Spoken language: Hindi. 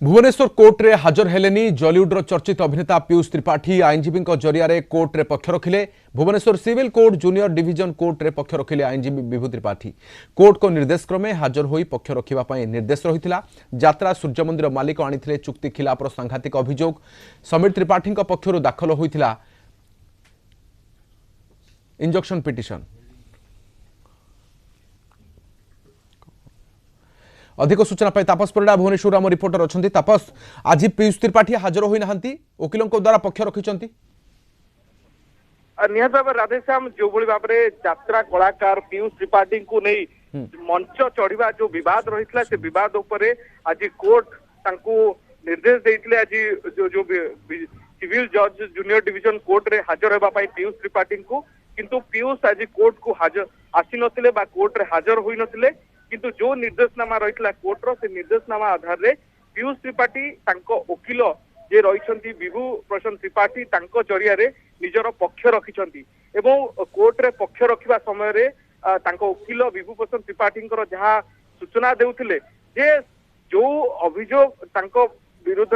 भुवनेश्वर कोर्ट रे हाजर हेलेनी जॉलीवुड चर्चित अभिनेता पीयूष त्रिपाठी आईनजीवी जरिया कोर्ट रे पक्ष रखिले। Bhubaneswar civil court junior division court रे पक्ष रखिले आईनजीवी विभू त्रिपाठी। कोर्ट को निर्देश क्रमे हाजर होई पक्ष रखिबा निर्देश रहिथिला। यात्रा सूर्य मंदिर मालिक आनिथिले चुक्ति खिलाफर सांघातिक अभियोग। समीर त्रिपाठी पक्षरु दाखल होइथिला इंजक्शन पिटिशन। अधिक सूचना पाई तापस परिडा भुवनेश्वर आम रिपोर्टर अच्छा। तापस, आज पीयूष त्रिपाठी हाजर होई नाहंती, वकिलों द्वारा पक्ष रखिछंती। निहत भाव राधेश्याम जो भाव में यात्रा कलाकार पीयूष त्रिपाठी को नहीं मंच चढ़ा जो विवाद रही से विवाद उपरे आज कोर्ट तांको निर्देश देते। आज जो सिविल जज जूनियर डिविजन कोर्ट रे हाजर होगा पीयूष त्रिपाठी को, किंतु पीयूष आज कोर्ट को हाजर आसी नथिले बा कोर्ट रे हाजर होई नथिले। किंतु जो निर्देशनामा रही कोर्ट रो से निर्देशनामा आधार रे पीयूष त्रिपाठी तांको वकील जे रही विभू प्रशांत त्रिपाठी तांको जरिया रे निजर पक्ष रखिछंती एवं कोर्ट रे पक्ष रखिबा समय रे तांको वकील विभू प्रशांत त्रिपाठी जहाँ सूचना देउथिले जे जो अभियोग तांको विरुद्ध